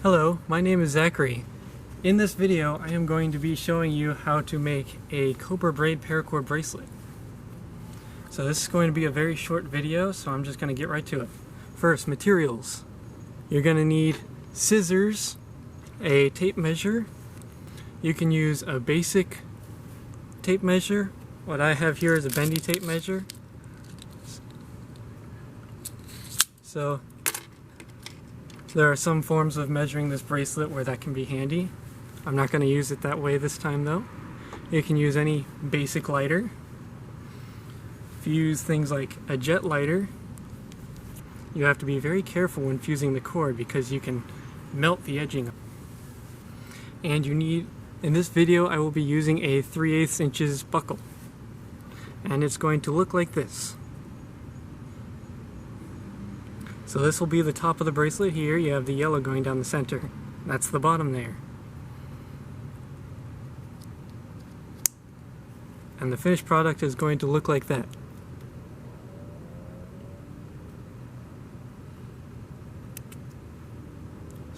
Hello, my name is Zachary. In this video, I am going to be showing you how to make a Cobra braid paracord bracelet. So this is going to be a very short video, so I'm just going to get right to it. First, materials. You're going to need scissors, a tape measure. You can use a basic tape measure. What I have here is a bendy tape measure. So there are some forms of measuring this bracelet where that can be handy. I'm not going to use it that way this time though. You can use any basic lighter. If you use things like a jet lighter, you have to be very careful when fusing the cord because you can melt the edging. And you need, in this video I will be using a 3/8 inches buckle. And it's going to look like this. So this will be the top of the bracelet here. You have the yellow going down the center. That's the bottom there. And the finished product is going to look like that.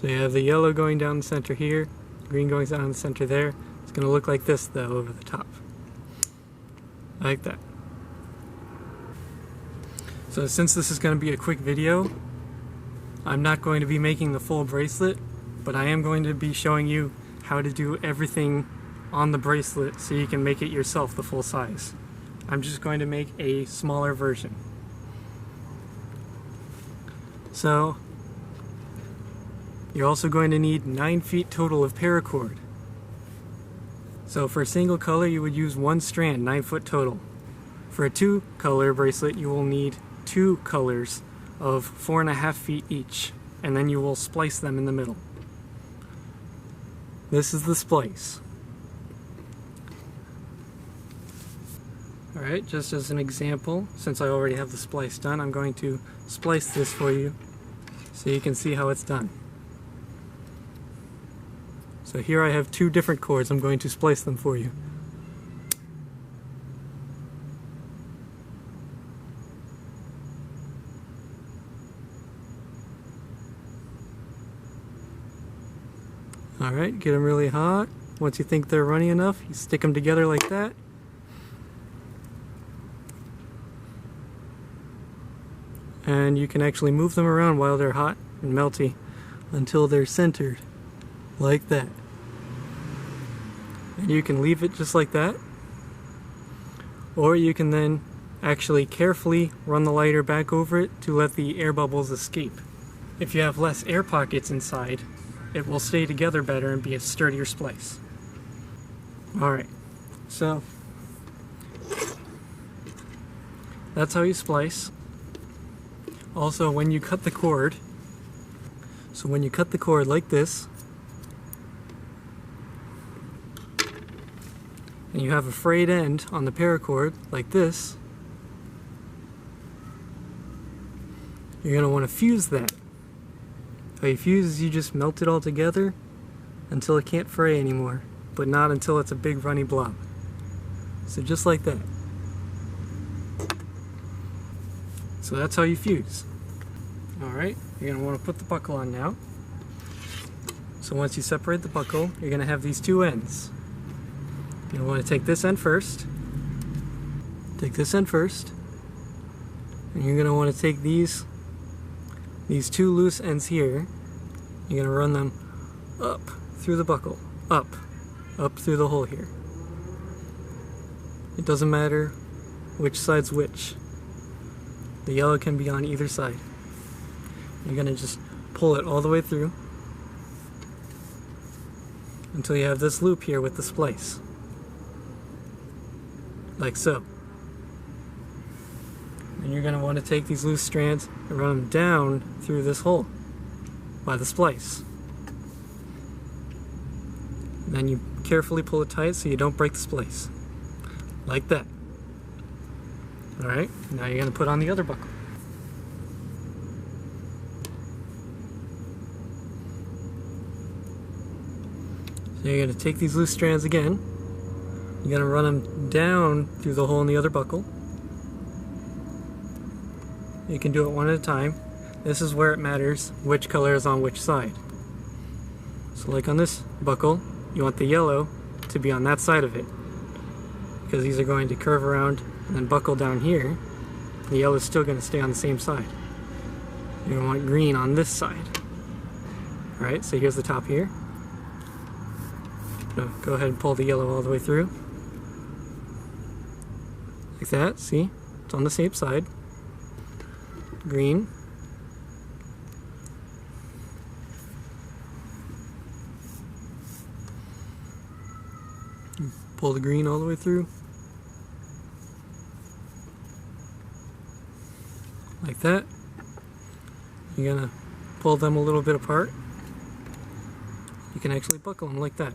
So you have the yellow going down the center here, green going down the center there. It's going to look like this though over the top. Like that. So since this is going to be a quick video, I'm not going to be making the full bracelet, but I am going to be showing you how to do everything on the bracelet so you can make it yourself the full size. I'm just going to make a smaller version. So you're also going to need 9 feet total of paracord. So for a single color you would use 1 strand, 9 foot total. For a 2-color bracelet you will need 2 colors of 4.5 feet each, and then you will splice them in the middle. This is the splice. Alright, just as an example, since I already have the splice done, I'm going to splice this for you so you can see how it's done. So here I have 2 different cords. I'm going to splice them for you. Alright, get them really hot. Once you think they're runny enough, you stick them together like that. And you can actually move them around while they're hot and melty until they're centered, like that. And you can leave it just like that. Or you can then actually carefully run the lighter back over it to let the air bubbles escape. If you have less air pockets inside, it will stay together better and be a sturdier splice. Alright, so that's how you splice. Also, when you cut the cord, so when you cut the cord like this, and you have a frayed end on the paracord like this, you're going to want to fuse that. How you fuse is you just melt it all together until it can't fray anymore, but not until it's a big runny blob. So just like that. So that's how you fuse. Alright, you're going to want to put the buckle on now. So once you separate the buckle, you're going to have these 2 ends. You'll want to take this end first. Take this end first. And you're going to want to take these 2 loose ends here. You're going to run them up through the buckle. Up through the hole here. It doesn't matter which side's which. The yellow can be on either side. You're going to just pull it all the way through until you have this loop here with the splice. Like so. And you're going to want to take these loose strands and run them down through this hole by the splice. And then you carefully pull it tight so you don't break the splice. Like that. Alright, now you're going to put on the other buckle. So you're going to take these loose strands again. You're going to run them down through the hole in the other buckle. You can do it one at a time. This is where it matters which color is on which side. So like on this buckle, you want the yellow to be on that side of it, because these are going to curve around and then buckle down here. The yellow is still going to stay on the same side. You're going to want green on this side. Alright, so here's the top here. Go ahead and pull the yellow all the way through. Like that, see? It's on the same side. Green. Pull the green all the way through. Like that. You're gonna pull them a little bit apart. You can actually buckle them like that.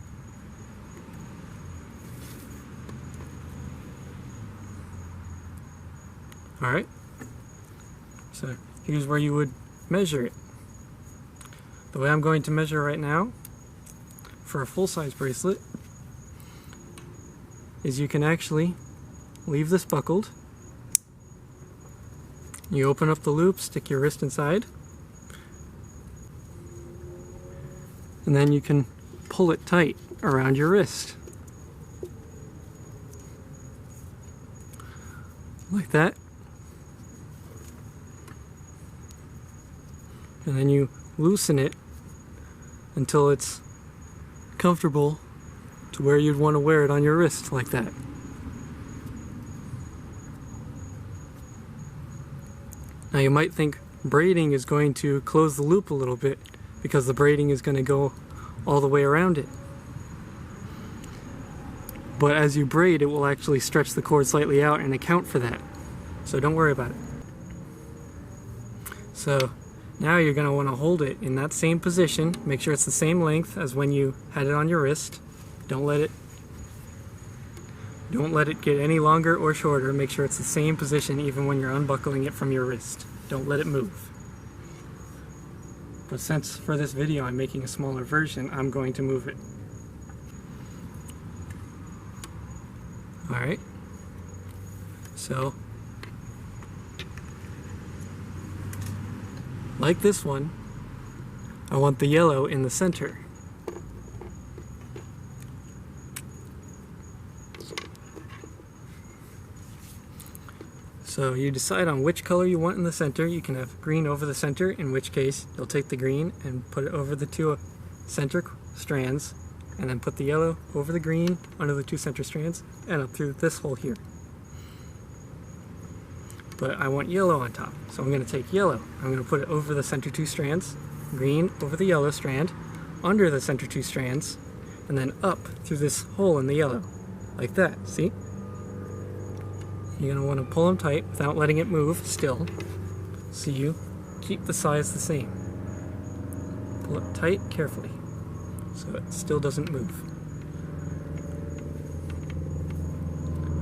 Alright, so here's where you would measure it. The way I'm going to measure right now for a full-size bracelet is you can actually leave this buckled. You open up the loop, stick your wrist inside, and then you can pull it tight around your wrist. Like that. And then you loosen it until it's comfortable to where you'd want to wear it on your wrist, like that. Now you might think braiding is going to close the loop a little bit because the braiding is going to go all the way around it. But as you braid, it will actually stretch the cord slightly out and account for that. So don't worry about it. So now you're going to want to hold it in that same position. Make sure it's the same length as when you had it on your wrist. Don't let it get any longer or shorter. Make sure it's the same position even when you're unbuckling it from your wrist. Don't let it move. But since for this video I'm making a smaller version, I'm going to move it. Alright. So like this one, I want the yellow in the center. So you decide on which color you want in the center. You can have green over the center, in which case you'll take the green and put it over the two center strands, and then put the yellow over the green under the two center strands and up through this hole here. But I want yellow on top, so I'm going to take yellow. I'm going to put it over the center two strands, green over the yellow strand, under the center two strands, and then up through this hole in the yellow, like that, see? You're going to want to pull them tight without letting it move still, so you keep the size the same. Pull it tight carefully, so it still doesn't move.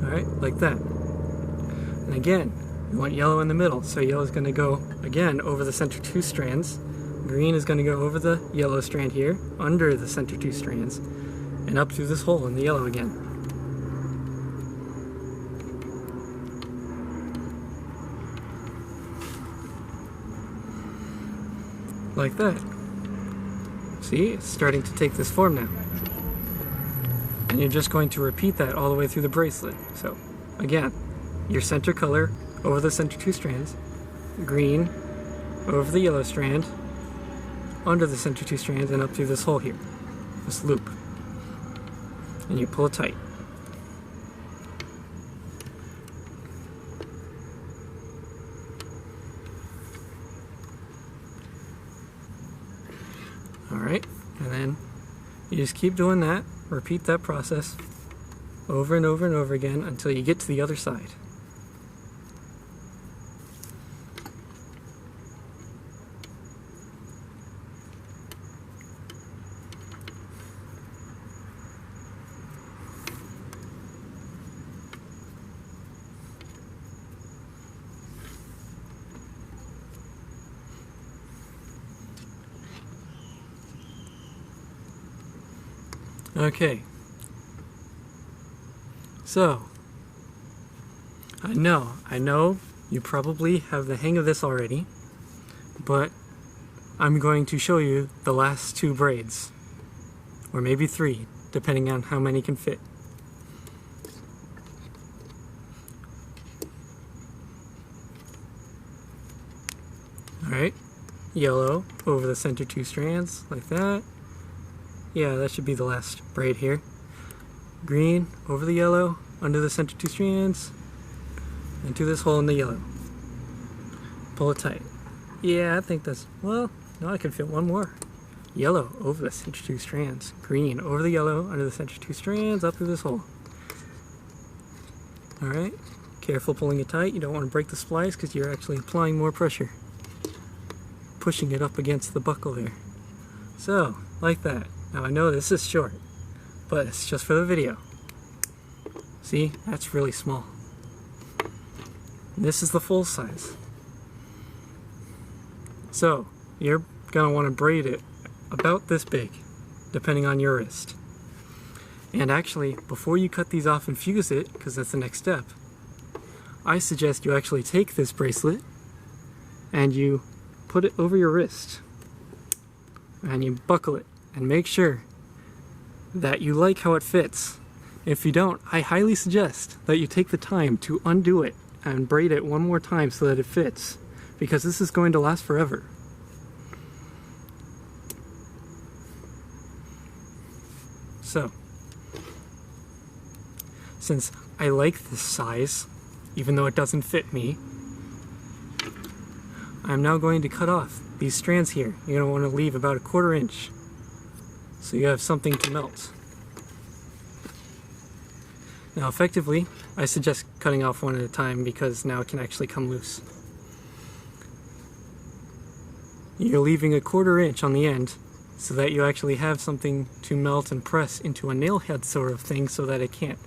Alright, like that. And again, you want yellow in the middle, so yellow is going to go, again, over the center two strands. Green is going to go over the yellow strand here, under the center two strands, and up through this hole in the yellow again. Like that. See, it's starting to take this form now. And you're just going to repeat that all the way through the bracelet. So, again, your center color over the center two strands, green over the yellow strand, under the center two strands, and up through this hole here, this loop. And you pull it tight. Alright, and then you just keep doing that, repeat that process over and over and over again until you get to the other side. Okay, so I know you probably have the hang of this already, but I'm going to show you the last two braids. or maybe 3, depending on how many can fit. Alright, yellow over the center 2 strands, like that. Yeah, that should be the last braid here. Green over the yellow, under the center 2 strands, into this hole in the yellow. Pull it tight. Yeah, I think that's, well, no, I can fit one more. Yellow over the center 2 strands. Green over the yellow, under the center 2 strands, up through this hole. Alright, careful pulling it tight. You don't want to break the splice because you're actually applying more pressure. Pushing it up against the buckle there. So, like that. Now I know this is short, but it's just for the video. See, that's really small. And this is the full size. So, you're going to want to braid it about this big, depending on your wrist. And actually, before you cut these off and fuse it, because that's the next step, I suggest you actually take this bracelet and you put it over your wrist and you buckle it and make sure that you like how it fits. If you don't, I highly suggest that you take the time to undo it and braid it one more time so that it fits, because this is going to last forever. So, since I like this size, even though it doesn't fit me, I'm now going to cut off these strands here. You're going to want to leave about 1/4 inch so you have something to melt. Now effectively, I suggest cutting off one at a time because now it can actually come loose. You're leaving 1/4 inch on the end so that you actually have something to melt and press into a nail head sort of thing so that it can't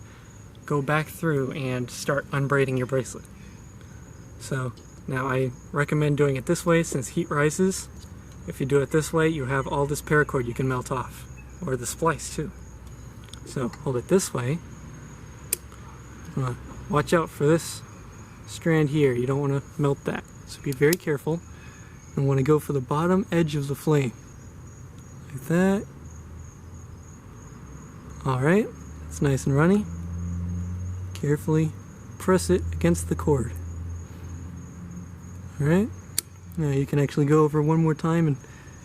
go back through and start unbraiding your bracelet. So now I recommend doing it this way since heat rises. If you do it this way, you have all this paracord you can melt off, or the splice too. So hold it this way. Watch out for this strand here. You don't want to melt that. So be very careful and want to go for the bottom edge of the flame. Like that. Alright, it's nice and runny. Carefully press it against the cord. Alright, now you can actually go over one more time and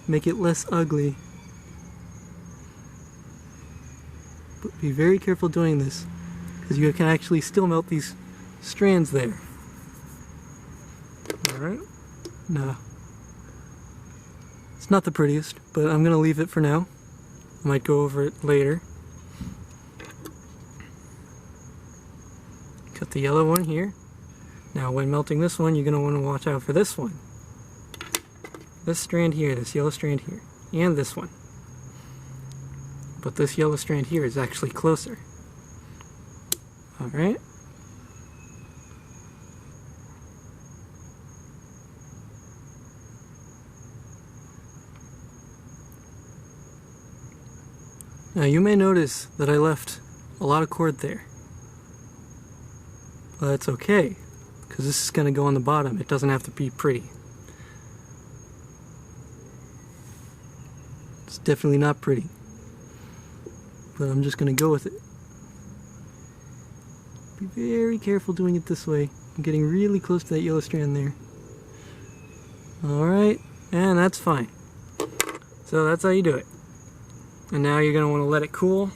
make it less ugly. But be very careful doing this, because you can actually still melt these strands there. Alright, now, it's not the prettiest, but I'm going to leave it for now. I might go over it later. Cut the yellow one here. Now when melting this one, you're going to want to watch out for this one. This strand here, this yellow strand here, and this one. But this yellow strand here is actually closer. Alright. Now you may notice that I left a lot of cord there. Well, that's okay, because this is going to go on the bottom. It doesn't have to be pretty. It's definitely not pretty. But I'm just going to go with it. Be very careful doing it this way. I'm getting really close to that yellow strand there. Alright, and that's fine. So that's how you do it. And now you're going to want to let it cool,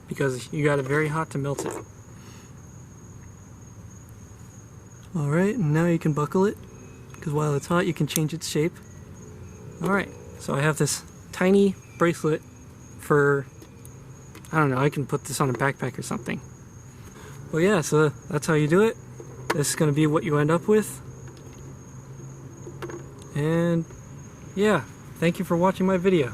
because you got it very hot to melt it. Alright, and now you can buckle it, because while it's hot you can change its shape. Alright, so I have this tiny bracelet for, I don't know, I can put this on a backpack or something. Well yeah, so that's how you do it. This is going to be what you end up with. And yeah, thank you for watching my video.